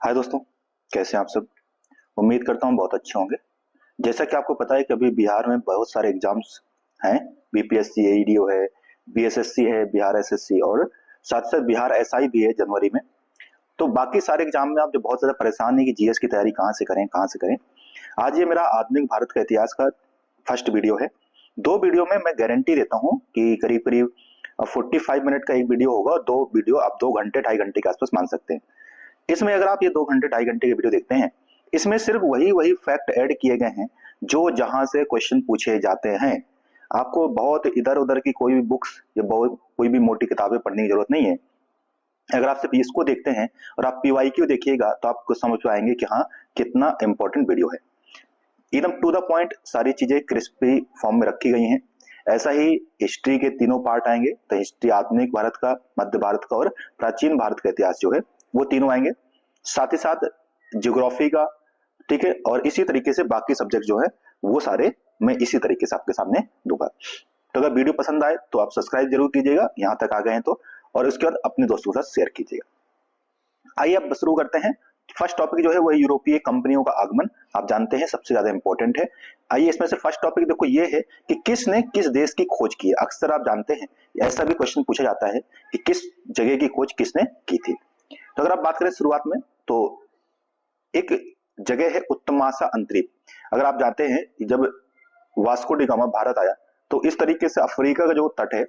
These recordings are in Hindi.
हाय दोस्तों, कैसे हैं आप सब। उम्मीद करता हूँ बहुत अच्छे होंगे। जैसा कि आपको पता है कि अभी बिहार में बहुत सारे एग्जाम्स हैं। बीपीएससी एईडीओ है, बीएसएससी है, बिहार एसएससी और साथ साथ बिहार एसआई भी है जनवरी में। तो बाकी सारे एग्जाम में आप जो बहुत ज्यादा परेशान नहीं कि जीएस की तैयारी कहाँ से करें कहाँ से करें। आज ये मेरा आधुनिक भारत का इतिहास का फर्स्ट वीडियो है। दो वीडियो में मैं गारंटी देता हूँ कि करीब करीब 45 मिनट का एक वीडियो होगा, दो वीडियो आप 2 घंटे 2.5 घंटे के आसपास मान सकते हैं। इसमें अगर आप ये 2 घंटे 2.5 घंटे के वीडियो देखते हैं, इसमें सिर्फ वही वही फैक्ट ऐड किए गए हैं जो जहां से क्वेश्चन पूछे जाते हैं। आपको बहुत इधर उधर की कोई भी बुक्स या बहुत कोई भी मोटी किताबें पढ़ने की जरूरत नहीं है। अगर आप सिर्फ इसको देखते हैं और आप पीवाईक्यू देखिएगा तो आपको समझ पाएंगे कि हाँ, कितना इंपॉर्टेंट वीडियो है। एकदम टू द पॉइंट सारी चीजें क्रिस्पी फॉर्म में रखी गई हैं। ऐसा ही हिस्ट्री के तीनों पार्ट आएंगे, तो हिस्ट्री आधुनिक भारत का, मध्य भारत का और प्राचीन भारत का इतिहास जो है वो तीनों आएंगे। साथ ही साथ ज्योग्राफी का, ठीक है, और इसी तरीके से बाकी सब्जेक्ट जो है वो सारे मैं इसी तरीके से आपके सामने दूंगा। तो अगर वीडियो पसंद आए तो आप सब्सक्राइब जरूर कीजिएगा, यहाँ तक आ गए हैं तो, और उसके बाद अपने दोस्तों के साथ शेयर कीजिएगा। आइए अब शुरू करते हैं। फर्स्ट टॉपिक जो है वो यूरोपीय कंपनियों का आगमन। आप जानते हैं सबसे ज्यादा इंपॉर्टेंट है। आइए इसमें से फर्स्ट टॉपिक देखो, ये है कि किसने किस देश की खोज की है। अक्सर आप जानते हैं ऐसा भी क्वेश्चन पूछा जाता है कि किस जगह की खोज किसने की थी। तो अगर आप बात करें शुरुआत में, तो एक जगह है उत्तमासा अंतरिप। अगर आप जानते हैं कि जब वास्को डी गामा भारत आया तो इस तरीके से अफ्रीका का जो तट है,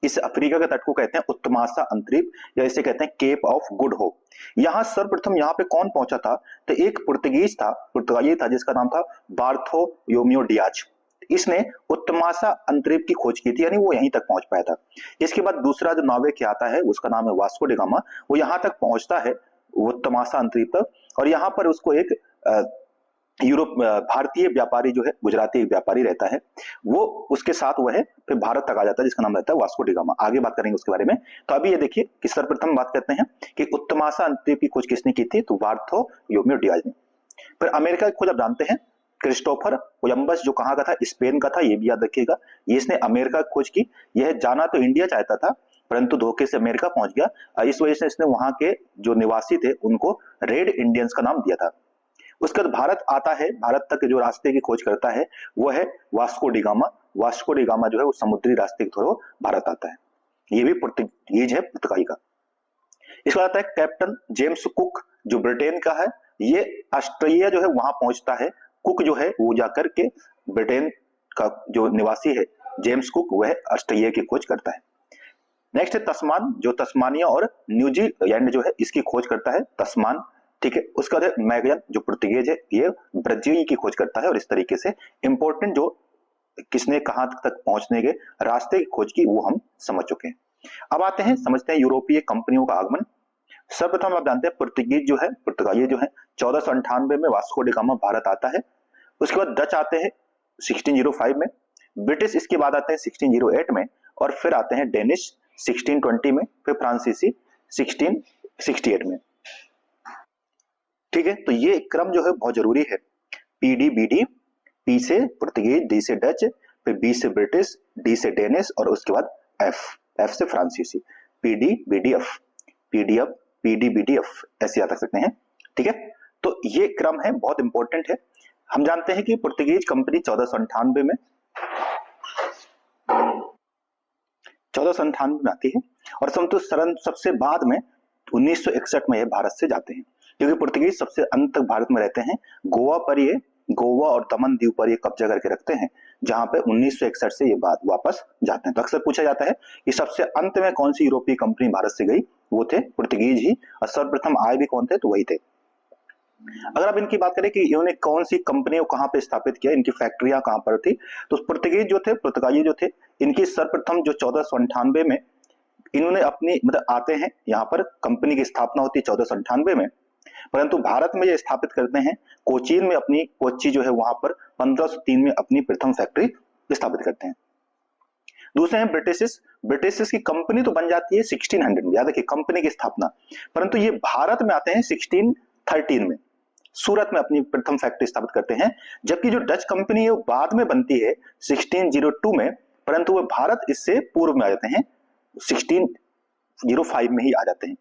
इस अफ्रीका के तट को कहते हैं उत्तमासा अंतरिप, या इसे कहते हैं केप ऑफ गुड होप। यहां सर्वप्रथम यहाँ पे कौन पहुंचा था, तो एक पुर्तगाली था जिसका नाम था बार्थोलोम्यू डियाज। इसने उत्तमासा अंतरिप की खोज की थी, यानी वो यहीं तक पहुंच पाया था। इसके बाद दूसरा जो नाविक आता है उसका नाम है वास्को डी गामा। वो यहां तक पहुंचता है उत्तमासा अंतरिप तक, और यहाँ पर उसको एक भारतीय व्यापारी जो है, गुजराती व्यापारी रहता है, वो उसके साथ वह है, फिर भारत तक आ जाता है जिसका नाम रहता है वास्को डी गामा। आगे बात करेंगे उसके बारे में। तो अभी ये देखिए कि सर्वप्रथम बात करते हैं कि उत्तमासा अंतरिप की खोज किसने की थी, तो बार्थोलोम्यू डियाज ने। फिर अमेरिका की खोज आप जानते हैं, क्रिस्टोफर कोलंबस जो कहाँ का था, स्पेन का था, ये भी याद रखिएगा। ये इसने अमेरिका की खोज की। यह जाना तो इंडिया चाहता था परंतु धोखे से अमेरिका पहुंच गया। इस वजह से इसने वहां के जो निवासी थे उनको रेड इंडियंस का नाम दिया था। उसके बाद भारत आता है। भारत तक जो रास्ते की खोज करता है वो है Vasco D gamma. Vasco D gamma जो है वो समुद्री रास्ते के थ्रू भारत आता है। ये भी पुर्तगीज है, पुर्तगाली का। इसके बाद आता है कैप्टन जेम्स कुक जो ब्रिटेन का है। ये ऑस्ट्रेलिया जो है वहां पहुंचता है। कुक जो है वो जाकर के ब्रिटेन का जो निवासी है जेम्स कुक, वह ऑस्ट्रेलिया की खोज करता है। नेक्स्ट है तस्मान, जो तस्मानिया और न्यूजीलैंड जो है इसकी खोज करता है, तस्मान, ठीक है। उसका है मैगलन जो पुर्तगीज है, ये ब्राजील की खोज करता है। और इस तरीके से इंपॉर्टेंट जो किसने कहां तक पहुंचने के रास्ते की खोज की वो हम समझ चुके हैं। अब आते हैं, समझते हैं यूरोपीय कंपनियों का आगमन। सर्वप्रथम आप जानते हैं पुर्तगीज जो है, पुर्तगाली जो है, 1498 में वास्को डी गामा भारत आता है। उसके बाद डच आते हैं 1605 में, ब्रिटिश इसके बाद आते हैं 1608 में, और फिर आते हैं डेनिश 1620 में, फिर फ्रांसीसी 1668 में। ठीक है, तो ये क्रम जो है बहुत जरूरी है। पीडी बीडी, पी से पुर्तगीज, डी से डच, फिर बी से ब्रिटिश, डी से डेनिश, और उसके बाद एफ, एफ से फ्रांसीसी। P D B D F, PDF, P D B D F, ऐसे याद रख सकते हैं। ठीक है, तो ये क्रम है, बहुत इंपॉर्टेंट है। हम जानते हैं कि पुर्तगीज कंपनी 1498 में आती है, और सबसे बाद में 1961 में ये भारत से जाते हैं, क्योंकि पुर्तगीज सबसे अंत तक भारत में रहते हैं। गोवा और दमन द्वीप पर ये कब्जा करके रखते हैं, जहां पे 1961 से ये बात वापस जाते हैं। तो अक्सर पूछा जाता है कि सबसे अंत में कौन सी यूरोपीय कंपनी भारत से गई, वो थे पुर्तगीज ही, और सर्वप्रथम आए भी कौन थे, तो वही थे। अगर आप इनकी बात करें कि इन्होंने कौन सी कंपनी को कहां पे स्थापित किया, इनकी फैक्ट्रियां कहां पर थी, तो पुर्तगीज जो थे, पुर्तगाली जो थे, इनकी सर्वप्रथम जो 1498 में इन्होंने अपनी मतलब आते हैं यहाँ पर, कंपनी की स्थापना होती है 1498 में, परंतु भारत में ये स्थापित करते हैं कोचीन में, अपनी कोच्चि जो है वहां पर 1503 में अपनी प्रथम फैक्ट्री स्थापित करते हैं। दूसरे हैं ब्रिटिश की कंपनी तो बन जाती है 1600 में, याद रखिए कंपनी की स्थापना, परंतु ये भारत में आते हैं 1613 में, सूरत में अपनी प्रथम फैक्ट्री स्थापित करते हैं। जबकि जो डच कंपनी है वो बाद में बनती है 1602 में, परंतु वो भारत इससे पूर्व में आ जाते हैं, 1605 में ही आ जाते हैं।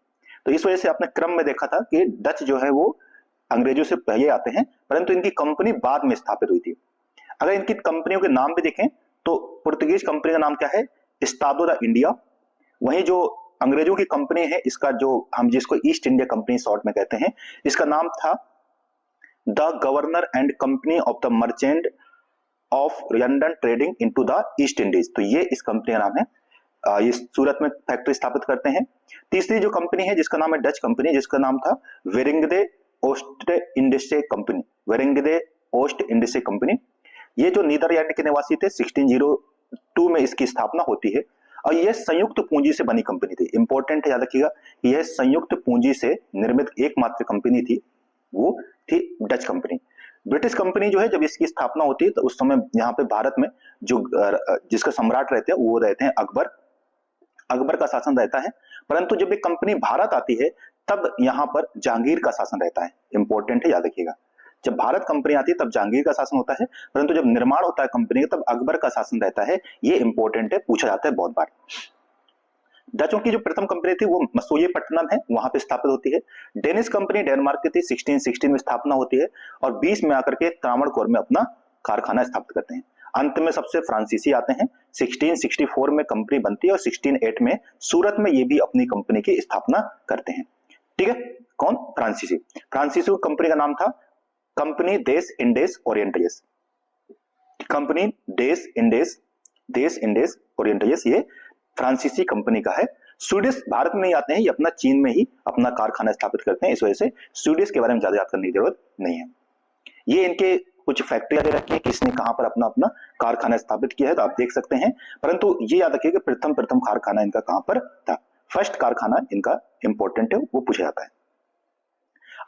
तो इस वजह से आपने क्रम में देखा था कि डच जो है वो अंग्रेजों से पहले आते हैं, परंतु इनकी कंपनी बाद में स्थापित हुई थी। अगर इनकी कंपनियों के नाम भी देखें तो पुर्तगीज कंपनी का नाम क्या है, स्टादो दा इंडिया। वहीं जो अंग्रेजों की कंपनी है, इसका जो हम जिसको ईस्ट इंडिया कंपनी शॉर्ट में कहते हैं, इसका नाम था the governor and company of the merchant of London trading into the east Indies. तो ये इस कंपनी का नाम है। ये सूरत में फैक्ट्री स्थापित करते हैं। तीसरी जो कंपनी है जिसका नाम है डच कंपनी, जिसका नाम था वेरिंगदे ओस्ट इंडिसे कंपनी, वेरिंगदे ओस्ट इंडिसे कंपनी। ये जो नीदरलैंड के निवासी थे, 1602 में इसकी स्थापना होती है और यह संयुक्त पूंजी से बनी कंपनी थी। इंपॉर्टेंट है, याद रखिएगा, यह संयुक्त पूंजी से निर्मित एकमात्र कंपनी थी, वो थी डच कंपनी। ब्रिटिश कंपनी जो है जब इसकी स्थापना होती है तो उस समय यहाँ पे भारत में जो जिसका सम्राट रहते हैं वो रहते हैं अकबर। अकबर का शासन रहता है, परंतु जब एक कंपनी भारत आती है तब यहाँ पर जहांगीर का शासन रहता है। इंपॉर्टेंट है, याद रखिएगा, जब भारत कंपनी आती है तब जहांगीर का शासन होता है, परंतु जब निर्माण होता है कंपनी का तब अकबर का शासन रहता है। ये इंपॉर्टेंट है, पूछा जाता है बहुत बार। डचों की जो प्रथम कंपनी थी वो मसूयेपट्टनम है, वहां पे स्थापित होती है। डेनिश कंपनी डेनमार्क की थी, 1616 में स्थापना होती है और 20 में आकर के त्रावणकोर में अपना कारखाना स्थापित करते हैं। अंत में सबसे फ्रांसीसी आते हैं, 1664 में कंपनी बनती है और 1608 में सूरत में ये भी अपनी कंपनी की स्थापना करते हैं। ठीक है, कौन? फ्रांसीसी। फ्रांसीसी कंपनी का नाम था कंपनी देश इंडेस ओरिएंटलिस। कंपनी देश इंडेस ओरिएंटलिस, ये फ्रांसीसी कंपनी का है। स्वीडिश भारत में नहीं आते हैं, ये अपना चीन में ही अपना कारखाना स्थापित करते हैं, इस वजह से स्वीडिश के बारे में ज्यादा याद करने की जरूरत नहीं है। ये इनके कुछ फैक्ट्रियां दे रखी है, किसने कहां पर अपना अपना कारखाना स्थापित किया है तो आप देख सकते हैं, परंतु ये याद रखिए कि प्रथम कारखाना इनका कहां पर था। फर्स्ट कारखाना इनका इंपॉर्टेंट है, वो पूछा जाता है।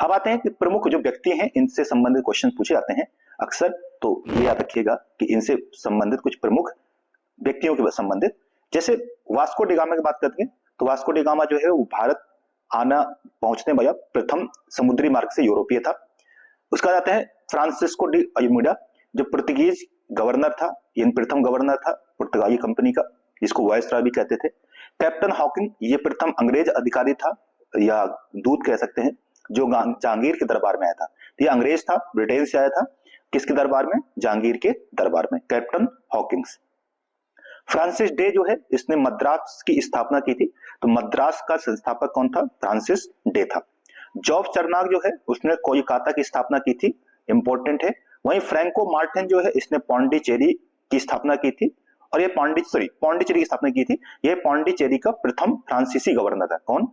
अब आते हैं कि प्रमुख जो व्यक्ति हैं इनसे संबंधित क्वेश्चन पूछे जाते हैं अक्सर, तो ये याद रखिएगा कि इनसे संबंधित कुछ प्रमुख व्यक्तियों के संबंधित, जैसे वास्को डी गामा की बात करते हैं तो वास्को डी गामा जो है वो भारत आना पहुंचने वाला प्रथम समुद्री मार्ग से यूरोपीय था। उसका जाते हैं फ्रांसिस्को डी अल्मीडा, जो पुर्तगीज गवर्नर था, इन प्रथम गवर्नर था पुर्तगाली कंपनी का, जिसको वायसराय भी कहते थे। कैप्टन हॉकिंग, ये प्रथम अंग्रेज अधिकारी था या दूत कह सकते हैं, जो जहांगीर के दरबार में आया था। ये अंग्रेज था, ब्रिटेन से आया था, किसके दरबार में? जहांगीर के दरबार में, कैप्टन हॉकिंग्स। फ्रांसिस डे जो है इसने मद्रास की स्थापना की थी, तो मद्रास का संस्थापक कौन था? फ्रांसिस डे था। जॉब चरनाक जो है उसने कोलकाता की स्थापना की थी, इंपॉर्टेंट है। वहीं फ्रैंको मार्टिन जो है इसने पौंडीचेरी की स्थापना की थी, और ये पौंडीचेरी की स्थापना की थी। ये पौंडीचेरी का प्रथम फ्रांसीसी गवर्नर था। कौन?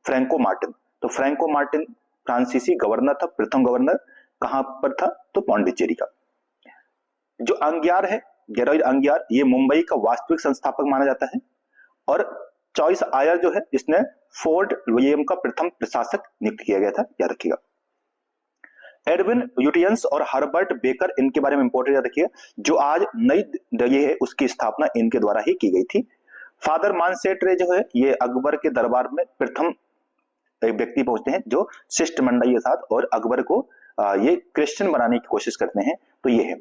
Franco Martin. तो फ्रैंको मार्टिन फ्रांसीसी गवर्नर था, प्रथम गवर्नर कहां पर था? तो पौंडीचेरी का। जो अंगियार है, गेरोइड अंगियार, ये मुंबई का वास्तविक संस्थापक माना जाता है। और चॉइस आयर जो है इसने फोर्ट विलियम का प्रथम प्रशासक नियुक्त किया गया था, याद रखिएगा। एडविन यूटियंस और हर्बर्ट बेकर, इनके बारे में इंपॉर्टेंट याद रखिएगा। जो आज नई दिल्ली है उसकी स्थापना इनके द्वारा ही की गई थी। फादर मानसेट्रे जो है ये अकबर के दरबार में प्रथम एक व्यक्ति पहुंचते हैं जो शिष्टमंडल के साथ और अकबर को ये क्रिश्चियन बनाने की कोशिश करते हैं, तो ये है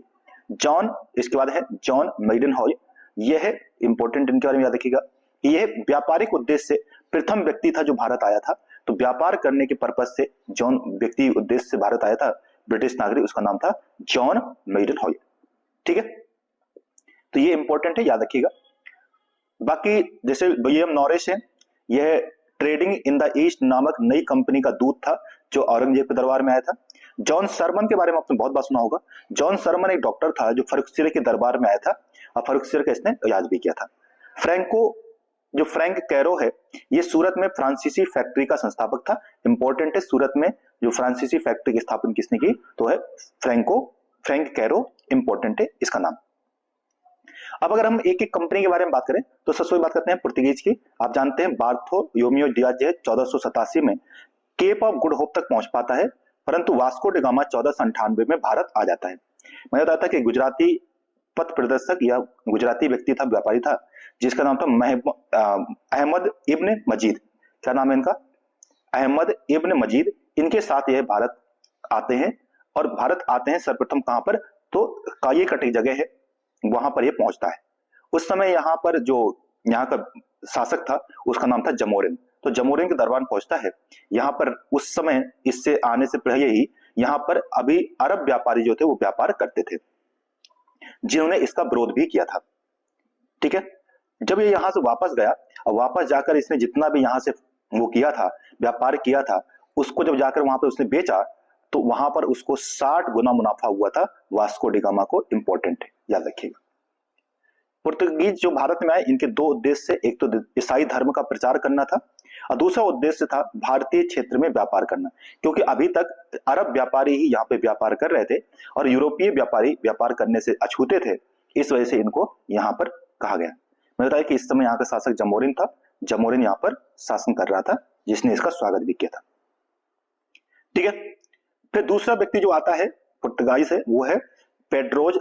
जॉन। इसके बाद है जॉन मेडनहॉय, ये है इंपॉर्टेंट, इनके बारे में याद रखिएगा। ये व्यापारिक उद्देश्य से प्रथम व्यक्ति था जो भारत आया था, तो व्यापार करने के पर्पज से जॉन व्यक्ति उद्देश्य से भारत आया था, ब्रिटिश नागरिक, उसका नाम था जॉन मेडनहॉय। ठीक है, तो ये इंपॉर्टेंट है, याद रखिएगा। बाकी जैसे विलियम नॉरिस है, यह ट्रेडिंग इन द ईस्ट नामक नई कंपनी का दूत था जो औरंगजेब के दरबार में आया था। जॉन सरमन के बारे में आपने बहुत बार सुना होगा। जॉन सरमन एक डॉक्टर था जो फर्रुखसियर के दरबार में आया था और फर्रुखसियर का इसने इलाज भी किया था। जो फ्रैंक कैरो है, ये सूरत में फ्रांसीसी फैक्ट्री का संस्थापक था। इंपॉर्टेंट है, सूरत में जो फ्रांसीसी फैक्ट्री की स्थापना किसने की? तो है फ्रैंक कैरो, इंपॉर्टेंट है इसका नाम। अब अगर हम एक एक कंपनी के बारे में बात करें तो सबसे बात करते हैं पुर्तगीज की। आप जानते हैं बार्थोलोमियो डियाज जो है 1487 में केप ऑफ गुड होप तक पहुंच पाता है, परंतु वास्को डी गामा 1498 में भारत आ जाता है। मैंने बताया था कि गुजराती पथ प्रदर्शक या गुजराती व्यक्ति था, व्यापारी था, जिसका नाम था अहमद इब्न मजीद। क्या नाम है इनका? अहमद इब्न मजीद। इनके साथ यह भारत आते हैं और भारत आते हैं सर्वप्रथम कहां पर? तो कालीकट एक जगह है, वहां पर यह पहुंचता है। उस समय यहाँ पर जो यहाँ का शासक था उसका नाम था जमोरिन। तो जमोरिन के दरबार पहुंचता है। यहाँ पर उस समय इससे आने से पहले ही यहाँ पर अभी अरब व्यापारी जो थे वो व्यापार करते थे, जिन्होंने इसका विरोध भी किया था। ठीक है, जब ये यहाँ से वापस गया और वापस जाकर इसने जितना भी यहाँ से वो किया था, व्यापार किया था, उसको जब जाकर वहां पर उसने बेचा तो वहां पर उसको 60 गुना मुनाफा हुआ था। वास्को डी गामा को, इंपॉर्टेंट है, याद रखिएगा। पुर्तगीज जो भारत में आए, इनके दो उद्देश्य से, एक तो ईसाई धर्म का प्रचार करना था और दूसरा उद्देश्य था भारतीय क्षेत्र में व्यापार करना, क्योंकि अभी तक अरब व्यापारी ही यहाँ पे व्यापार कर रहे थे और यूरोपीय व्यापारी व्यापार करने से अछूते थे। इस वजह से इनको यहाँ पर कहा गया। मैंने बताया कि इस समय यहाँ का शासक जमोरिन था। जमोरिन यहाँ पर शासन कर रहा था, जिसने इसका स्वागत भी किया था। ठीक है, फिर दूसरा व्यक्ति जो आता है पुर्तगाली से, वो है पेड्रोज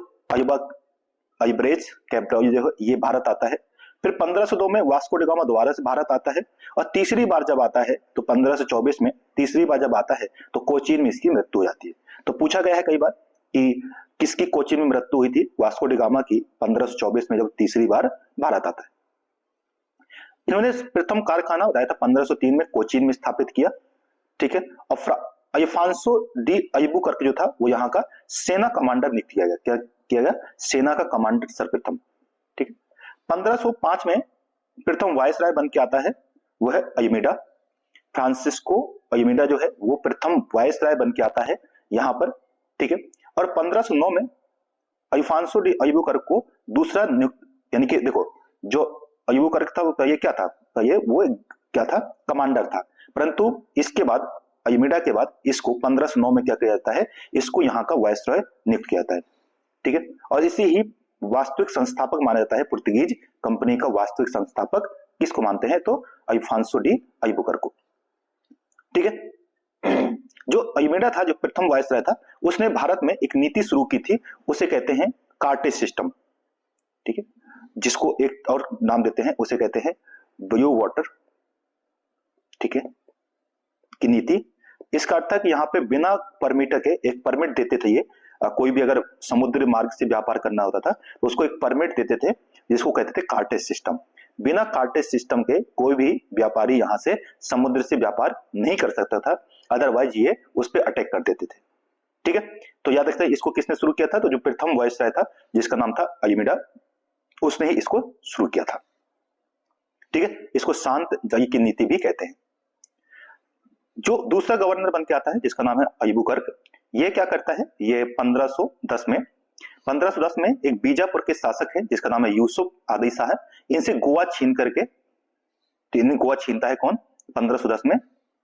अयब्रेज कैब्रल, ये भारत आता है। फिर 1502 में वास्को डी गामा दोबारा से भारत आता है और तीसरी बार जब आता है तो 1524 में तीसरी बार जब आता है तो कोचीन में इसकी मृत्यु हो जाती है। तो पूछा गया है कई बार कि किसकी कोचीन में मृत्यु हुई थी? वास्को डी गामा की 1524 में जब तीसरी बार भारत आता है। इन्होंने प्रथम कारखाना बताया था 1503 में कोचीन में स्थापित किया। ठीक है, और अल्फांसो डी अल्बुकर्क जो था वो यहाँ का सेना कमांडर नियुक्त किया गया। क्या किया गया? सेना का कमांडर सर्वप्रथम। ठीक है, 1505 में प्रथम वायसराय बन के आता है, वो है अल्मीडा। फ्रांसिस्को अल्मीडा जो है वो प्रथम वायसराय बन के आता है यहाँ पर। ठीक है, और 1509 में अल्फांसो डी अल्बुकर्क को दूसरा नियुक्त, यानी कि देखो जो अल्बुकर्क था वो ये क्या था? ये वो क्या था? कमांडर था। परंतु इसके बाद अल्मीडा के बाद इसको 1509 में क्या किया जाता है? इसको यहाँ का वायसराय नियुक्त किया जाता है। ठीक है, और इसी ही वास्तविक संस्थापक माना जाता है। पुर्तगीज कंपनी का वास्तविक संस्थापक किसको मानते हैं? तो अल्फांसो डी अल्बुकर्क को। ठीक है, जो अल्मीडा था, जो प्रथम वायसराय था, उसने भारत में एक नीति शुरू की थी, उसे कहते हैं कार्टेज सिस्टम। ठीक है, जिसको एक और नाम देते हैं, उसे कहते हैं ब्लू वाटर, ठीक है, की नीति। इसका अर्थ है कि यहाँ पे बिना परमिट के, एक परमिट देते थे ये, कोई भी अगर समुद्र मार्ग से व्यापार करना होता था तो उसको एक परमिट देते थे, जिसको कहते थे कार्टेज सिस्टम। बिना कार्टेज सिस्टम के कोई भी व्यापारी यहाँ से समुद्र से व्यापार नहीं कर सकता था, अदरवाइज ये उस पर अटैक कर देते थे। ठीक है, तो याद रखते हैं इसको किसने शुरू किया था? तो जो प्रथम वायसराय था, जिसका नाम था अल्मीडा, उसने ही इसको शुरू किया था। ठीक है, इसको शांत जंग की नीति भी कहते हैं। जो दूसरा गवर्नर बन के आता है, जिसका नाम है अल्बुकर्क, ये क्या करता है? ये 1510 में एक बीजापुर के शासक है जिसका नाम है यूसुफ आदिल शाह है। इनसे गोवा छीन करके, गोवा छीनता है कौन? 1510 में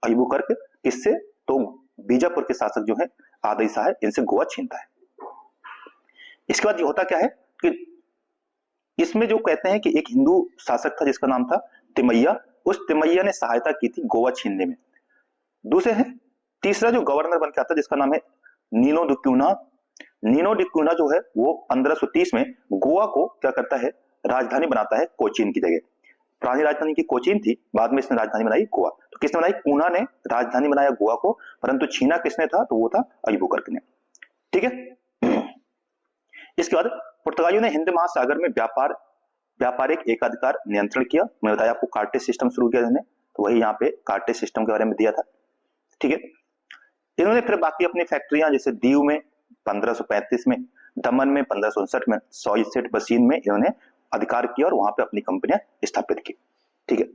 अल्बुकर्क। किससे? तो बीजापुर के शासक जो है आदिल शाह है, इनसे गोवा छीनता है। इसके बाद ये होता क्या है कि इसमें जो कहते हैं कि एक हिंदू शासक था जिसका नाम था तिमैया, उस तिमैया ने सहायता की थी गोवा छीनने में। दूसरे हैं, तीसरा जो गवर्नर बन के आता है जिसका नाम है नीनो डी क्यूना। नीनो डी क्यूना जो है वो 1530 में गोवा को क्या करता है? राजधानी बनाता है कोचीन की जगह। पुरानी राजधानी की कोचीन थी, बाद में इसने राजधानी बनाई गोवा। तो किसने बनाई? क्यूना ने राजधानी बनाया गोवा को, परंतु छीना किसने था? तो वो था अल्बुकर्क ने। ठीक है, इसके बाद पुर्तगालियों ने हिंद महासागर में व्यापारिक एकाधिकार नियंत्रण किया। मैं बताया आपको कार्टेज सिस्टम शुरू किया इन्होंने, तो वही यहाँ पे कार्टेज सिस्टम के बारे में दिया था। ठीक है, इन्होंने फिर बाकी अपनी फैक्ट्रियां, जैसे दीव में 1535 में, दमन में 1559 में, सॉइसेट बसीन में इन्होंने अधिकार किया और वहां पे अपनी कंपनियां स्थापित की। ठीक है,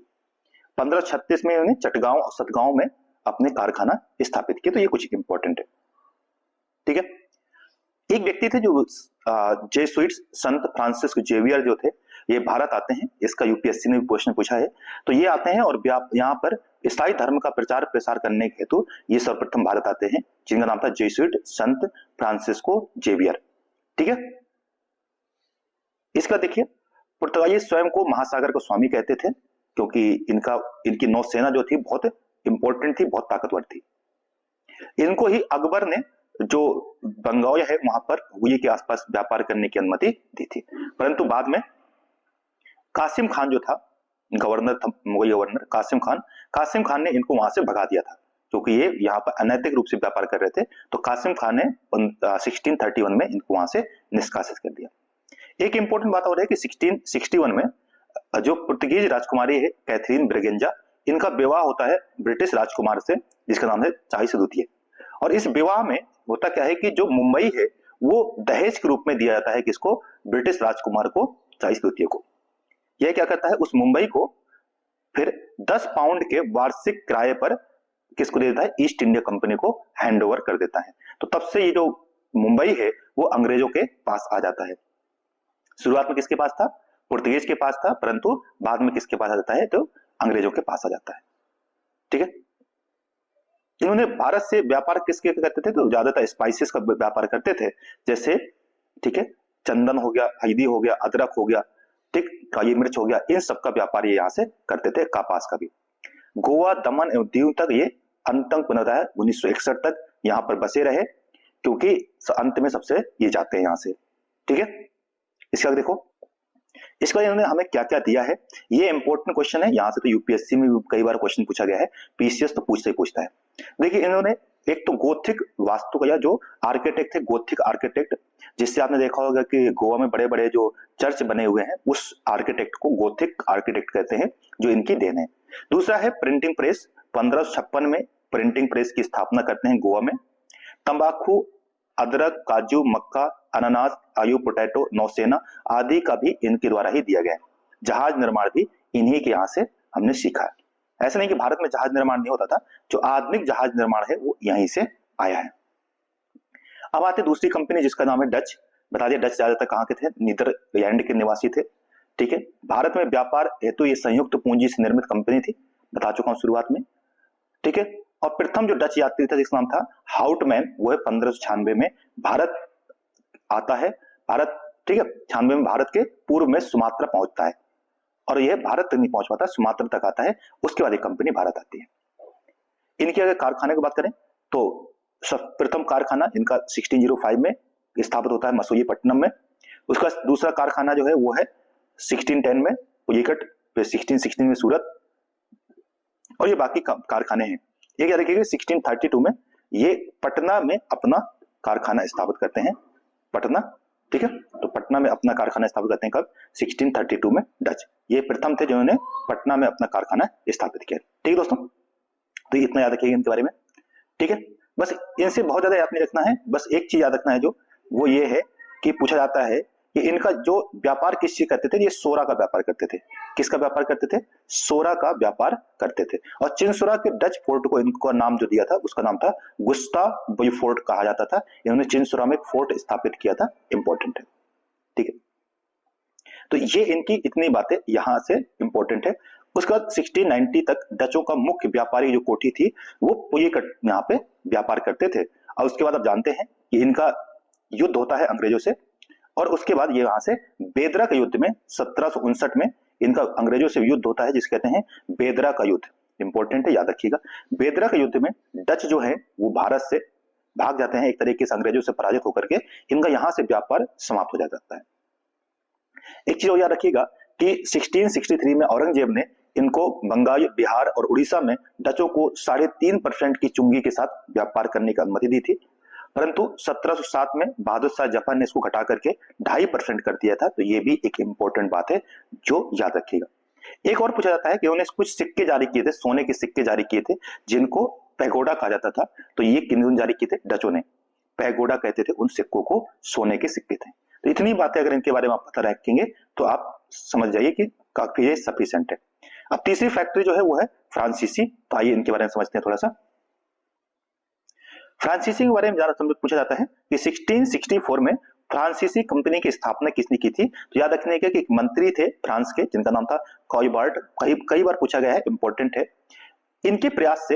1536 में इन्होंने चटगांव और सतगांव में अपने कारखाना स्थापित किए। तो ये कुछ इंपॉर्टेंट है। ठीक है, एक व्यक्ति थे जो जेसुइट्स संत फ्रांसिस जेवियर जो थे, ये भारत आते हैं। इसका यूपीएससी ने भी क्वेश्चन पूछा है। तो ये आते हैं और यहाँ पर ईसाई धर्म का प्रचार प्रसार करने के हेतु ये सर्वप्रथम भारत आते हैं, जिनका नाम था जेसुइट संत फ्रांसिस्को जेवियर। ठीक है, इसका देखिए, पुर्तगाली स्वयं को महासागर का स्वामी कहते थे, क्योंकि इनकी नौसेना जो थी बहुत इंपॉर्टेंट थी, बहुत ताकतवर थी। इनको ही अकबर ने जो बंगाल है वहां पर हुई के आसपास व्यापार करने की अनुमति दी थी, परंतु बाद में कासिम खान जो था गवर्नर था, मुगल गवर्नर कासिम खान ने इनको वहां से भगा दिया था, क्योंकि ये यहाँ पर अनैतिक रूप से व्यापार कर रहे थे। तो कासिम खान ने 1631 में इनको वहां से निष्कासित कर दिया। एक इंपॉर्टेंट बात और है कि 1661 में जो पुर्तगीज राजकुमारी है कैथरीन ब्रिगेंजा, इनका विवाह होता है ब्रिटिश राजकुमार से जिसका नाम है चालीस द्वितीय। और इस विवाह में होता क्या है कि जो मुंबई है वो दहेज के रूप में दिया जाता है किसको, ब्रिटिश राजकुमार को, चालीस द्वितीय को। यह क्या करता है, उस मुंबई को फिर 10 पाउंड के वार्षिक किराए पर किसको दे देता है, ईस्ट इंडिया कंपनी को हैंड ओवर कर देता है। तो तब से ये जो मुंबई है वो अंग्रेजों के पास आ जाता है। शुरुआत में किसके पास था, पुर्तगीज के पास था, परंतु बाद में किसके पास आ जाता है, तो अंग्रेजों के पास आ जाता है। ठीक है, इन्होंने भारत से व्यापार किसके करते थे, तो ज्यादातर स्पाइसेस का व्यापार करते थे, जैसे ठीक है चंदन हो गया, हल्दी हो गया, अदरक हो गया, ठीक, काली मिर्च हो गया, इन सब का व्यापार ये यहाँ से करते थे, कपास का भी। गोवा, दमन एवं दीव तक ये अंत तक बना है, 1961 तक यहाँ पर बसे रहे, क्योंकि अंत में सबसे ये जाते हैं यहाँ से। ठीक है, इसका देखो, इसका इन्होंने हमें क्या क्या दिया है, ये इंपॉर्टेंट क्वेश्चन है, यहाँ से तो यूपीएससी में भी कई बार क्वेश्चन पूछा गया है, पीसीएस तो पूछता ही पूछता है। देखिए इन्होंने एक तो गोथिक वास्तुकला, जो आर्किटेक्ट थे गोथिक आर्किटेक्ट, जिससे आपने देखा होगा कि गोवा में बड़े बड़े जो चर्च बने हुए हैं उस आर्किटेक्ट को गोथिक आर्किटेक्ट कहते हैं, जो इनकी देन है। दूसरा है प्रिंटिंग प्रेस, 1556 में प्रिंटिंग प्रेस की स्थापना करते हैं गोवा में। तंबाकू, अदरक, काजू, मक्का, अनानास, आलू, पोटैटो, नौसेना आदि का भी इनके द्वारा ही दिया गया है। जहाज निर्माण भी इन्हीं के यहाँ से हमने सीखा है। ऐसा नहीं कि भारत में जहाज निर्माण नहीं होता था, जो आधुनिक जहाज निर्माण है वो यहीं से आया है। अब आते दूसरी कंपनी जिसका नाम है डच। बता दिया डच ज्यादातर कहाँ के थे, नीदरलैंड के निवासी थे। ठीक है, भारत में व्यापार हेतु ये संयुक्त पूंजी से निर्मित कंपनी थी, बता चुका हूं शुरुआत में। ठीक है, और प्रथम जो डच यात्री था जिसका नाम था हाउटमैन, वो है 1596 में भारत आता है। भारत, ठीक है, 96 में भारत के पूर्व में सुमात्रा पहुंचता है, और यह भारत तक नहीं पहुंच पाता, सुमात्रा तक आता है, उसके बाद एक कंपनी भारत आती है। इनके अगर कारखाने की बात करें तो प्रथम कारखाना इनका 1605 में स्थापित होता है मसूलीपट्टनम में। उसका दूसरा कारखाना जो है वो है 1610 में पुलिकट, फिर 1616 में सूरत, और ये बाकी कारखाने हैं। ये क्या रखिएगा, 1632 में ये पटना में अपना कारखाना स्थापित करते हैं, पटना। ठीक है, तो पटना में अपना कारखाना स्थापित करते हैं कब, 1632 में डच। ये प्रथम थे जिन्होंने पटना में अपना कारखाना स्थापित किया। ठीक है दोस्तों, तो इतना याद रखिएगा इनके बारे में। ठीक है, बस इनसे बहुत ज्यादा याद नहीं रखना है, बस एक चीज याद रखना है जो वो ये है कि पूछा जाता है कि इनका जो व्यापार किस चीज करते थे, ये सोरा का व्यापार करते थे। किसका व्यापार करते थे, सोरा का व्यापार करते थे। और चिनसोरा के डच फोर्ट को इनका नाम जो दिया था उसका नाम था गुस्ताव फोर्ट कहा जाता था। इन्होंने चिनसोरा में एक फोर्ट स्थापित किया था, इंपॉर्टेंट है। ठीक है, तो ये इनकी इतनी बातें यहां से इंपॉर्टेंट है। उसके बाद 1690 तक डचों का मुख्य व्यापारी जो कोठी थी वो पुलिकट यहाँ पे व्यापार करते थे। और उसके बाद आप जानते हैं कि इनका युद्ध होता है अंग्रेजों से, और उसके बाद ये वहां से बेदरा के युद्ध में 1759 में इनका अंग्रेजों से युद्ध होता है, जिसे कहते हैं बेदरा का युद्ध। इंपॉर्टेंट है, याद रखिएगा। बेदरा के युद्ध में डच जो है वो भारत से भाग जाते हैं, एक तरीके से अंग्रेजों से पराजित होकर के इनका यहां से व्यापार समाप्त हो जाता है। एक चीज और याद रखिएगा कि 1663 में औरंगजेब ने इनको बंगाल, बिहार और उड़ीसा में डचों को 3.5% की चुंगी के साथ व्यापार करने की अनुमति दी थी, परंतु 1707 में बहादुर शाह जफर ने इसको घटा करके 2.5% कर दिया था। तो ये भी एक इंपॉर्टेंट बात है जो याद रखिएगा। एक और पूछा जाता है कि उन्होंने कुछ सिक्के जारी किए थे, सोने के सिक्के जारी किए थे, जिनको पैगोडा कहा जाता था। तो ये किन्होंने जारी किए थे, डचों ने। पैगोडा कहते थे उन सिक्कों को, सोने के सिक्के थे। तो इतनी बातें अगर इनके बारे में आप पता रखेंगे तो आप समझ जाइए कि काफी ये सफिशिएंट है। अब तीसरी फैक्ट्री जो है वो है फ्रांसीसी। तो आइए इनके बारे में समझते हैं थोड़ा सा। फ्रांसीसी के बारे में ज्यादा पूछा जाता है कि 1664 में फ्रांसीसी कंपनी की स्थापना किसने की थी। तो याद रखने के कि एक मंत्री थे फ्रांस के जिनका नाम था कॉयबर्ट, कई बार पूछा गया है, इंपॉर्टेंट है। इनके प्रयास से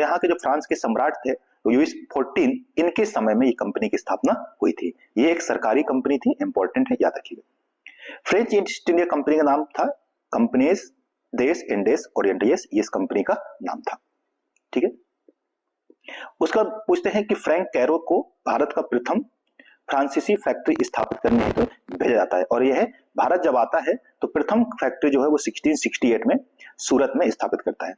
यहाँ के जो फ्रांस के सम्राट थे लुईस 14, इनके समय में ये कंपनी की स्थापना हुई थी। ये एक सरकारी कंपनी थी, इंपॉर्टेंट है, याद रखिएगा। फ्रेंच ईस्ट इंडिया कंपनी का नाम था कंपनीज देश इंडेस ओरिएंटस, ये इस कंपनी का नाम था। ठीक है, उसका पूछते हैं कि फ्रैंक कैरो को भारत का प्रथम फ्रांसीसी फैक्ट्री स्थापित करने हेतु तो भेजा जाता है, और यह भारत जब आता है तो प्रथम फैक्ट्री जो है वो 1668 में सूरत में स्थापित करता है।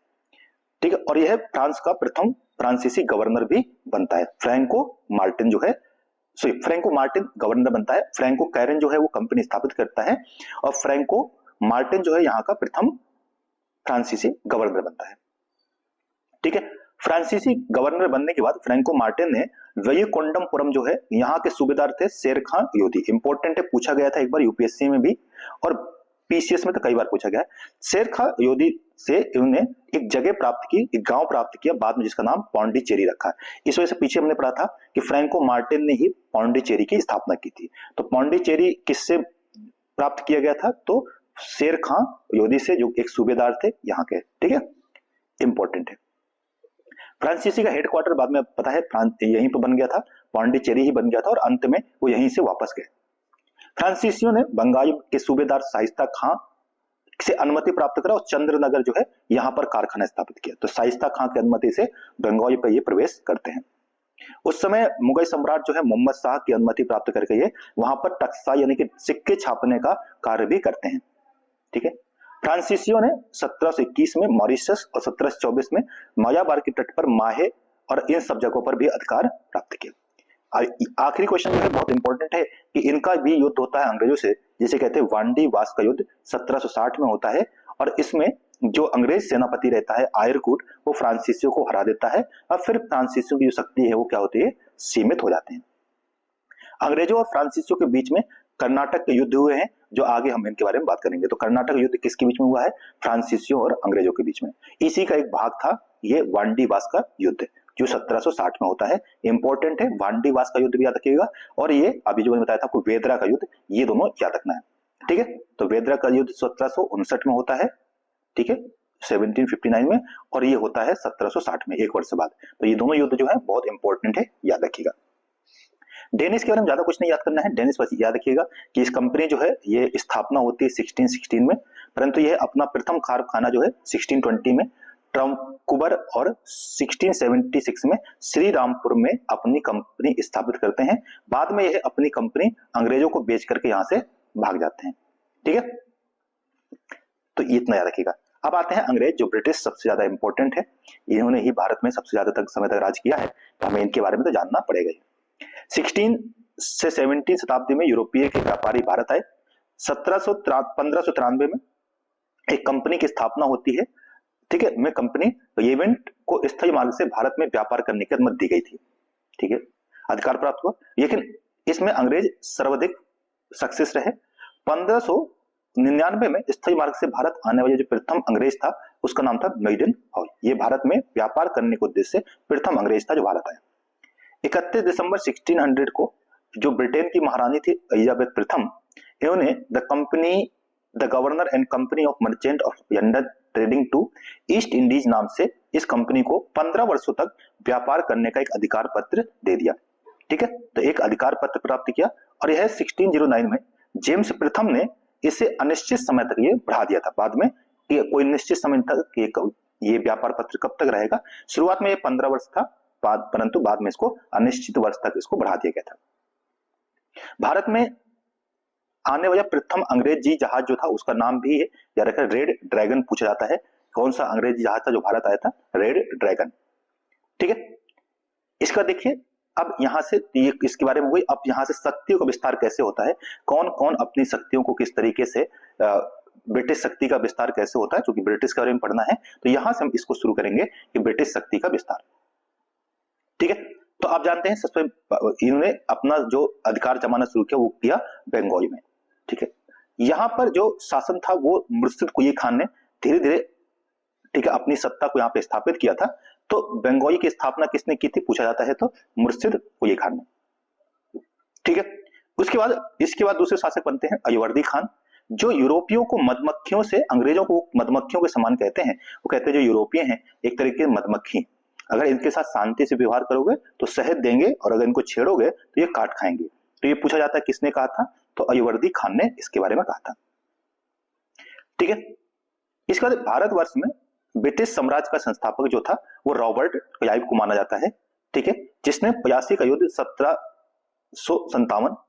ठीक है, और यह फ्रांस का प्रथम फ्रांसीसी गवर्नर भी बनता है। फ्रैंको मार्टिन जो है, फ्रैंको मार्टिन गवर्नर बनता है। फ्रैंको कैरन जो है वो कंपनी स्थापित करता है, और फ्रैंको मार्टिन जो है यहाँ का प्रथम फ्रांसीसी गवर्नर बनता है। ठीक है, फ्रांसीसी गवर्नर बनने के बाद फ्रैंको मार्टिन ने वैकोंडमपुरम जो है यहाँ के सूबेदार थे शेर खां लोधी। इंपॉर्टेंट है, पूछा गया था एक बार यूपीएससी में भी और पीसीएस में तो कई बार पूछा गया है। शेर खां लोधी से इन्होंने एक जगह प्राप्त की, एक गांव प्राप्त किया बाद में, जिसका नाम पौंडीचेरी रखा। इस वजह से पीछे हमने पढ़ा था कि फ्रैंको मार्टिन ने ही पौंडीचेरी की स्थापना की थी। तो पौंडीचेरी किससे प्राप्त किया गया था? तो शेर खां लोधी से, जो एक सूबेदार थे यहाँ के। ठीक है, इंपॉर्टेंट है। फ्रांसीसी का हेडक्वार्टर बाद में पता है यहीं पर बन गया था, पौंडीचेरी ही बन गया था और अंत में वो यहीं से वापस गए। फ्रांसीसियों ने बंगाल के सूबेदार शाइस्ता खां से अनुमति प्राप्त करा और चंद्रनगर जो है यहाँ पर कारखाना स्थापित किया। तो शाइस्ता खां की अनुमति से बंगाल पर ये प्रवेश करते हैं। उस समय मुगल सम्राट जो है मोहम्मद शाह की अनुमति प्राप्त करके ये वहां पर टक्सा यानी कि सिक्के छापने का कार्य भी करते हैं। ठीक है, फ्रांसीसियों ने 1721 में मॉरिशस और 1724 में मायाबार के तट पर माहे और इन सब जगहों पर भी अधिकार प्राप्त किया। आखिरी क्वेश्चन जो है बहुत इंपॉर्टेंट है कि इनका भी युद्ध होता है अंग्रेजों से, जिसे कहते हैं वांडी वास का युद्ध 1760 में होता है और इसमें जो अंग्रेज सेनापति रहता है आयरकूट, वो फ्रांसीसियों को हरा देता है और फिर फ्रांसीसियों की जो शक्ति है वो क्या होती है? सीमित हो जाते हैं। अंग्रेजों और फ्रांसीसियों के बीच में कर्नाटक के युद्ध हुए हैं, जो आगे हम इनके बारे में बात करेंगे। तो कर्नाटक युद्ध किसके बीच में हुआ है? फ्रांसीसियों और अंग्रेजों के बीच में। इसी का एक भाग था ये वांडीवास का युद्ध, जो 1760 में होता है। इंपॉर्टेंट है, वांडीवास का युद्ध भी याद रखिएगा और ये अभी जो मैंने बताया था आपको वेदरा का युद्ध, ये दोनों याद रखना है। ठीक है, तो वेदरा का युद्ध 1759 में होता है। ठीक है, 1759 में, और ये होता है 1760 में, एक वर्ष बाद। तो ये दोनों युद्ध जो है बहुत इंपॉर्टेंट है, याद रखिएगा। डेनिस के बारे में ज्यादा कुछ नहीं याद करना है। डेनिस बस याद रखिएगा कि इस कंपनी जो है ये स्थापना होती है 1616 में, परंतु यह अपना प्रथम कारखाना जो है 1620 में ट्रांकुबर और 1676 में श्री रामपुर में अपनी कंपनी स्थापित करते हैं। बाद में यह अपनी कंपनी अंग्रेजों को बेच करके यहां से भाग जाते हैं। ठीक है, तो इतना याद रखिएगा। अब आते हैं अंग्रेज, जो ब्रिटिश सबसे ज्यादा इंपॉर्टेंट है। इन्होंने ही भारत में सबसे ज्यादा समय तक राज किया है, तो हमें इनके बारे में तो जानना पड़ेगा ही। 16 से 17 शताब्दी में यूरोपीय के व्यापारी भारत आए। 1593 में एक कंपनी की स्थापना होती है। ठीक है, में कंपनी इवेंट को स्थायी मार्ग से भारत में व्यापार करने की अनुमति दी गई थी। ठीक है, अधिकार प्राप्त हुआ, लेकिन इसमें अंग्रेज सर्वाधिक सक्सेस रहे। 1599 में स्थायी मार्ग से भारत आने वाले जो प्रथम अंग्रेज था उसका नाम था मेडन हॉल। ये भारत में व्यापार करने के उद्देश्य से प्रथम अंग्रेज था जो भारत आया। 31 दिसंबर 1600 को जो ब्रिटेन की महारानी थी एलिजाबेथ प्रथम, इन्होंने the governor and company of merchant of London trading to East Indies नाम से इस कंपनी को 15 वर्षों तक व्यापार करने का एक अधिकार पत्र दे दिया। ठीक है, तो एक अधिकार पत्र प्राप्त किया और यह 1609 में जेम्स प्रथम ने इसे अनिश्चित समय तक ये बढ़ा दिया था। बाद में कोई निश्चित समय तक ये व्यापार पत्र कब तक रहेगा? शुरुआत में ये 15 वर्ष था, परंतु बाद में इसको अनिश्चित वर्ष तक इसको बढ़ा दिया गया था। भारत में आने वाला प्रथम अंग्रेजी जहाज जो था उसका नाम भी याद रखा, रेड ड्रैगन पूछा जाता है। कौन सा अंग्रेजी जहाज था जो भारत आया था? Red dragon. ठीक है, इसका देखिए अब यहां से इसके बारे में हुई। अब यहां से शक्तियों का विस्तार कैसे होता है, कौन कौन अपनी शक्तियों को किस तरीके से, ब्रिटिश शक्ति का विस्तार कैसे होता है, क्योंकि ब्रिटिश के बारे में पढ़ना है, तो यहां से हम इसको शुरू करेंगे कि ब्रिटिश शक्ति का विस्तार। ठीक है, तो आप जानते हैं सबसे इन्होंने अपना जो अधिकार जमाना शुरू किया वो किया बंगाल में। ठीक है, यहां पर जो शासन था वो मुर्शिद कुली खान ने धीरे धीरे, ठीक है, अपनी सत्ता को यहाँ पे स्थापित किया था। तो बंगाल की स्थापना किसने की थी पूछा जाता है, तो मुर्शिद कुली खान ने। ठीक है, उसके बाद इसके बाद दूसरे शासक बनते हैं अयवर्दी खान, जो यूरोपियों को मधुमक्खियों से, अंग्रेजों को मधुमक्खियों के समान कहते हैं। वो कहते हैं जो यूरोपीय हैं एक तरीके की मधुमक्खी, अगर इनके साथ शांति से व्यवहार करोगे तो शहद देंगे और अगर इनको छेड़ोगे तो ये काट खाएंगे। तो ये पूछा जाता है किसने कहा था, तो अयवर्दी खान ने इसके बारे में कहा था। ठीक है, इसके बाद भारतवर्ष में ब्रिटिश साम्राज्य का संस्थापक जो था वो रॉबर्ट क्लाइव को माना जाता है। ठीक है, जिसने 85 का युद्ध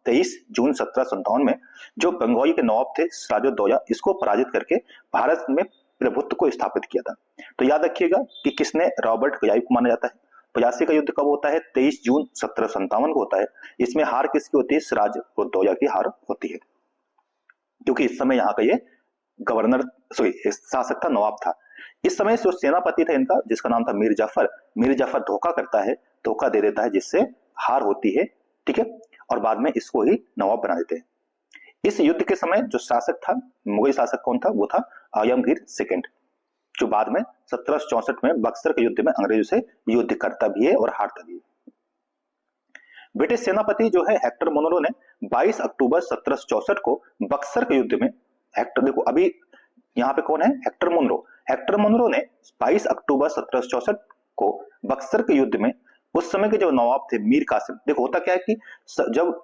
23 जून 1757 में जो बंगाल के नवाब थे सिराजुद्दौला, इसको पराजित करके भारत में प्रभुत्व को स्थापित किया था। तो याद रखिएगा कि किसने, रॉबर्ट क्लाइव को माना जाता है। 85 का युद्ध कब होता है? 23 जून 1757 को होता है। इसमें हार किसकी होती है? सिराजुद्दौला की हार होती है, क्योंकि इस समय यहाँ का ये गवर्नर शासक था, नवाब था। इस समय जो सेनापति थे इनका, जिसका नाम था मीर जाफर धोखा करता है, धोखा दे देता है, जिससे हार होती है, ठीक है, और बाद में इसको ही नवाब बना देते हैं। इस युद्ध के समय जो शासक था, मुगल शासक कौन था, वो था आलमगीर सेकंड, जो बाद में 1764 में बक्सर के युद्ध में अंग्रेजों से युद्ध करता भी है और हारता भी है। ब्रिटिश सेनापति जो है हेक्टर मुनरो ने 22 अक्टूबर 1764 को बक्सर के युद्ध में, हेक्टर देखो अभी यहाँ पे कौन है, हेक्टर मुनरो ने 22 अक्टूबर 1764 को बक्सर के युद्ध में, उस समय के जो नवाब थे मीर कासिम, देखो होता क्या है कि जब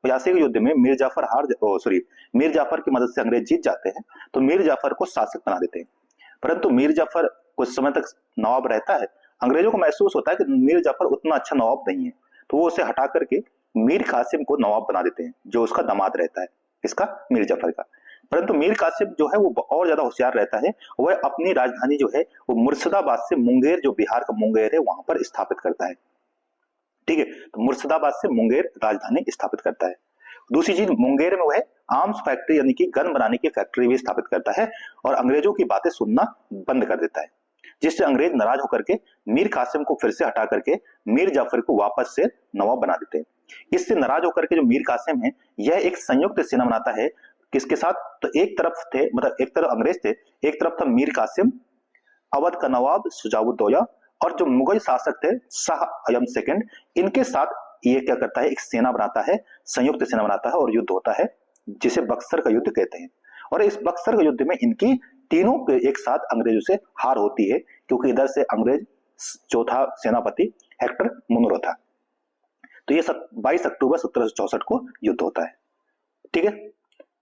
85 के युद्ध में मीर जाफर की मदद से अंग्रेज जीत जाते हैं, तो मीर जाफर को शासक बना देते हैं। परंतु मीर जाफर कुछ समय तक नवाब रहता है, अंग्रेजों को महसूस होता है कि मीर जाफर उतना अच्छा नवाब नहीं है, तो वो उसे हटा करके मीर कासिम को नवाब बना देते हैं, जो उसका दामाद रहता है, इसका, मीर जाफर का। परंतु मीर कासिम जो है वो और ज्यादा होशियार रहता है, वह अपनी राजधानी जो है वो मुर्शिदाबाद से मुंगेर, जो बिहार का मुंगेर है, वहां पर स्थापित करता है, ठीक है। तो मुर्शिदाबाद से मुंगेर राजधानी स्थापित करता है। दूसरी चीज, मुंगेर में वह आर्म्स फैक्ट्री यानी कि गन बनाने की फैक्ट्री भी स्थापित करता है और अंग्रेजों की बातें सुनना बंद कर देता है, जिससे अंग्रेज नाराज होकर के मीर कासिम को फिर से हटा करके मीर जाफर को वापस से नवाब बना देते हैं। इससे नाराज होकर के जो मीर कासिम है, यह एक संयुक्त सेना बनाता है, किसके साथ, तो एक तरफ थे, मतलब एक तरफ अंग्रेज थे, एक तरफ था मीर कासिम, अवध का नवाब सुजाउद्दौला, और जो मुगल शासक थे शाह आलम सेकंड, इनके साथ ये क्या करता है, एक सेना बनाता है, संयुक्त सेना बनाता है और युद्ध होता है, जिसे बक्सर का युद्ध कहते हैं। और इस बक्सर के युद्ध में इनकी तीनों के एक साथ अंग्रेजों से हार होती है, क्योंकि इधर से अंग्रेज चौथा सेनापति हेक्टर मुनरो था। तो ये 22 अक्टूबर 1764 को युद्ध होता है, ठीक है।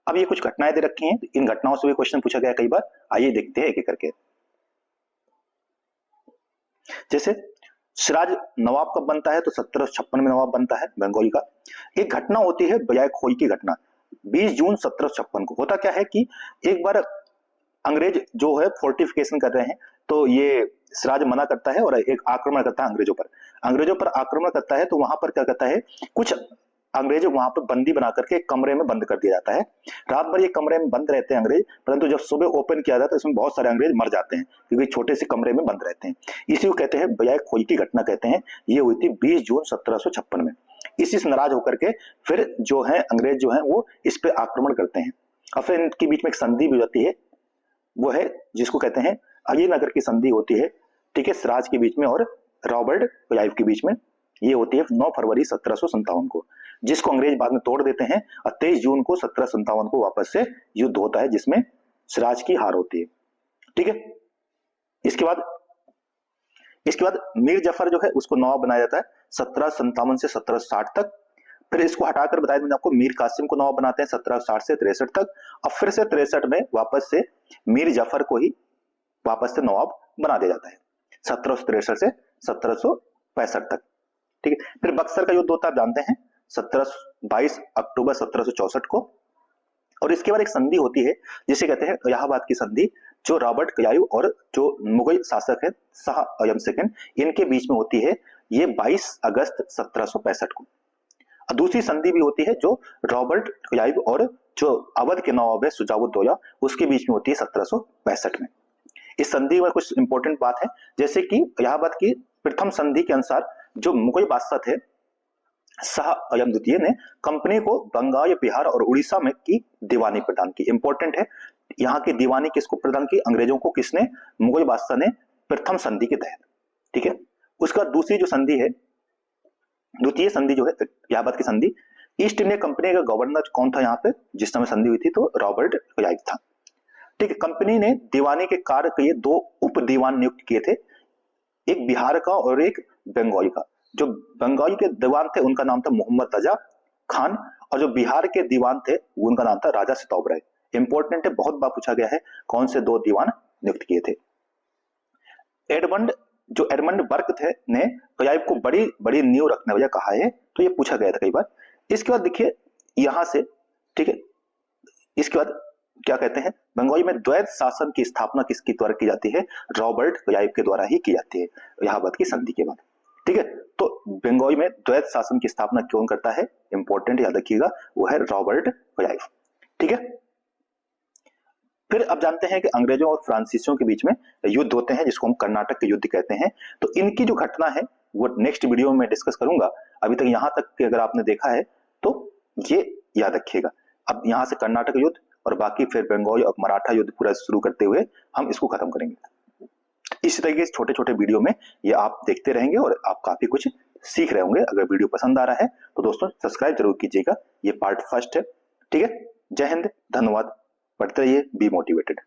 अब ये कुछ घटनाएं दे रखी हैं, इन घटनाओं से भी क्वेश्चन पूछा गया कई बार, आइए देखते हैं एक एक करके। जैसे सिराज नवाब कब बनता है, तो 1756 में नवाब बनता है बंगाली का। एक घटना होती है बजाय खोई की घटना, 20 जून 1756 को। होता क्या है कि एक बार अंग्रेज जो है फोर्टिफिकेशन कर रहे हैं, तो ये सिराज मना करता है और एक आक्रमण करता है अंग्रेजों पर आक्रमण करता है। तो वहां पर क्या करता है, कुछ अंग्रेज वहां पर बंदी बना करके एक कमरे में बंद कर दिया जाता है। रात भर ये कमरे में बंद रहते हैं अंग्रेज, परंतु जब सुबह ओपन किया जाता है तो इसमें बहुत सारे अंग्रेज मर जाते हैं, क्योंकि छोटे से कमरे में बंद रहते हैं। इसी को कहते हैं बजाय खोई की घटना कहते हैं। ये हुई थी 20 जून 1756 में। इसी से नाराज होकर के फिर जो है अंग्रेज जो है वो इस पे आक्रमण करते हैं, और फिर इनके बीच में एक संधि भी होती है, वो है जिसको कहते हैं अलीनगर की संधि होती है, ठीक है, सिराज के बीच में और रॉबर्ट क्लाइव के बीच में। ये होती है 9 फरवरी 1757 को, जिसको अंग्रेज बाद में तोड़ देते हैं, और 23 जून को 1757 को वापस से युद्ध होता है, जिसमें सिराज की हार होती है, ठीक है। इसके बाद मीर जाफर जो है उसको नवाब बनाया जाता है 1757 से 1760 तक। फिर इसको हटाकर बताया मैंने आपको, मीर कासिम को नवाब बनाते हैं 1760 से 63 तक, और फिर से 63 में वापस से मीर जाफर को ही वापस से नवाब बना दिया जाता है 1763 से 1765 तक, ठीक है। फिर बक्सर का युद्ध होता है, आप जानते हैं, 22 अक्टूबर 1764 को। और इसके बाद एक संधि होती है जिसे कहते हैं इलाहाबाद की संधि, जो रॉबर्ट क्लाइव और जो मुगल शासक है शाह आलम सेकंड, इनके बीच में होती है। ये 22 अगस्त 1765 को। और दूसरी संधि भी होती है जो रॉबर्ट क्लाइव और जो अवध के नवाब है सुजाउद्दौला, उसके बीच में होती है 1765 में। इस संधि में कुछ इंपॉर्टेंट बात है, जैसे कि इलाहाबाद की प्रथम संधि के अनुसार जो मुगल बादशाह थे शाह आलम द्वितीय ने कंपनी को बंगाल, बिहार और उड़ीसा में की दीवानी प्रदान की। इंपॉर्टेंट है, यहाँ की दीवानी किसको प्रदान की, अंग्रेजों को किसने, मुगल बादशाह ने, प्रथम संधि के तहत, ठीक है। उसका दूसरी जो संधि है, द्वितीय संधि जो है इलाहाबाद की संधि, ईस्ट इंडिया कंपनी का गवर्नर कौन था यहाँ पे जिस समय संधि हुई थी, तो रॉबर्ट क्लाइव था, ठीक है। कंपनी ने दीवानी के कार्य के लिए 2 उप दीवान नियुक्त किए थे, एक बिहार का और एक बंगाल का। जो बंगाल के दीवान थे उनका नाम था मोहम्मद रजा खान, और जो बिहार के दीवान थे उनका नाम था राजा सितौब राय। इंपॉर्टेंट है, बहुत बार पूछा गया है, कौन से 2 दीवान नियुक्त किए थे। एडमंड बर्क थे ने क्लाइव को बड़ी बड़ी नींव रखने वजह कहा है, तो ये पूछा गया था कई बार। इसके बाद देखिए यहां से, ठीक है, इसके बाद क्या कहते हैं, बंगाली में द्वैत शासन की स्थापना किसके द्वारा की जाती है, रॉबर्ट क्लाइव के द्वारा ही की जाती है इलाहाबाद की संधि के बाद, ठीक है। तो बंगाली में द्वैत शासन की स्थापना कौन करता है, इंपॉर्टेंट याद रखिएगा, वो है रॉबर्ट क्लाइव, ठीक है। फिर अब जानते हैं कि अंग्रेजों और फ्रांसीसियों के बीच में युद्ध होते हैं, जिसको हम कर्नाटक के युद्ध कहते हैं। तो इनकी जो घटना है वो नेक्स्ट वीडियो में डिस्कस करूंगा। अभी तक यहाँ तक कि अगर आपने देखा है तो ये याद रखिएगा। अब यहाँ से कर्नाटक युद्ध और बाकी फिर बंगाल और मराठा युद्ध पूरा शुरू करते हुए हम इसको खत्म करेंगे। इस तरीके से छोटे छोटे वीडियो में ये आप देखते रहेंगे और आप काफी कुछ सीख रहे होंगे। अगर वीडियो पसंद आ रहा है तो दोस्तों सब्सक्राइब जरूर कीजिएगा। ये पार्ट फर्स्ट है, ठीक है। जय हिंद, धन्यवाद, पढ़ते रहिए, बी मोटिवेटेड।